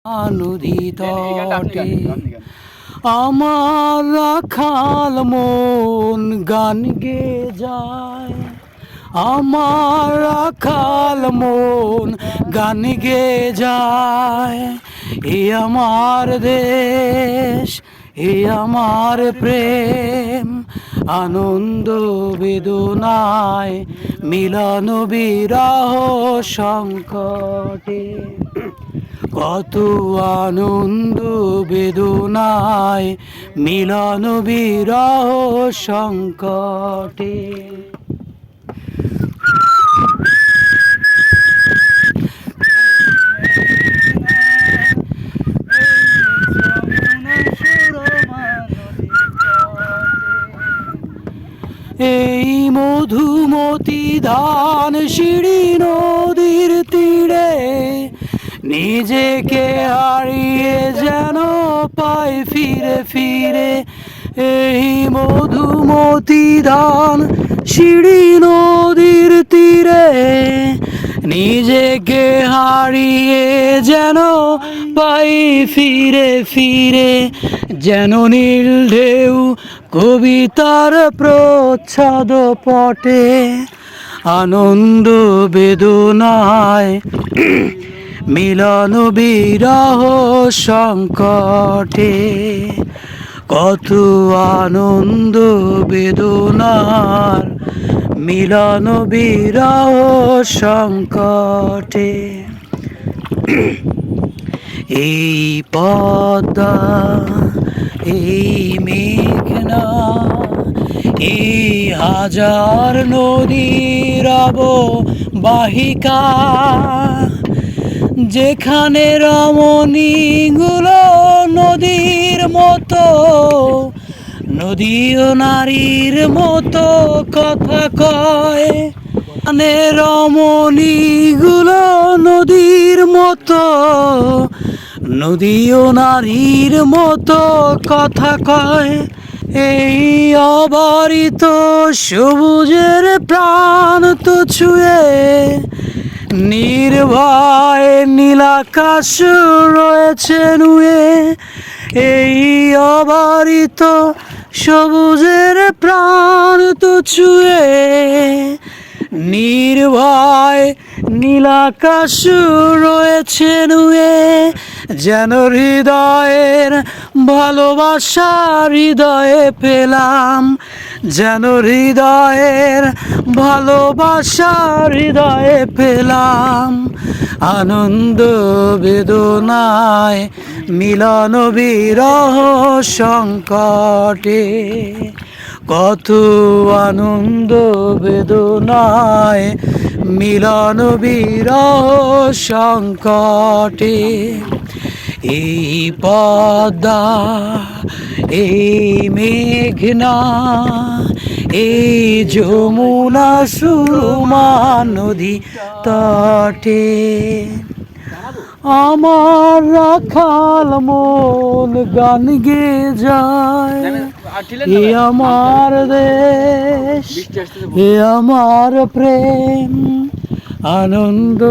নদী তটে আমার রাখাল মন গান গে যায়, আমার রাখাল মন গান গে যায়। এ আমার দেশ, এ আমার প্রেম, আনন্দ বেদনায় মিলন বিরহ সংকটে। কত আনন্দ বেদনায় মিলন বিরহ সংকটে। এই মধুমতি ধান সিঁড়ি নদীর তীরে নিজেকে হারিয়ে যেন পাই ফিরে ফিরে। এই মধুমতি ধান সিঁড়ি নদীর তীরে নিজেকে হারিয়ে যেন পাই ফিরে ফিরে। যেন নীল ঢেউ কবিতার প্রচ্ছদ পটে, আনন্দ বেদনায় মিলন বিরহ সংকটে। কত আনন্দ বেদনার মিলন বিরহ সংকটে। এই পদ্মা, এই মেঘনা, এই হাজার নদীর অববাহিকা, যেখানে রমণীগুলো নদীর মতো, নদীও নারীর মতো কথা কয়। মানে রমণীগুলো নদীর মতো, নদীও নারীর মতো কথা কয়। এই অবারিত সবুজের প্রাণ তো ছুঁয়ে নির্ভয় নীলাকাশ রয়েছে নুয়ে। এই অবারিত সবুজের প্রাণ তো ছুঁয়ে নির্ভয় নীলাকাশ রয়েছে নুয়ে। যেন হৃদয়ের ভালোবাসা হৃদয়ে পেলাম, যেন হৃদয়ের ভালোবাসা হৃদয়ে পেলাম। আনন্দ বেদনায় মিলন বিরহ সংকটে। কত আনন্দ বেদনায় মিলন বিরহ সংকটে। এই পদ্মা, এই মেঘনা, এই যমুনা সুরমা নদী তটে আমার রাখাল মন গান গে যায়। এ আমার দেশ, এ আমার প্রেম, আনন্দ।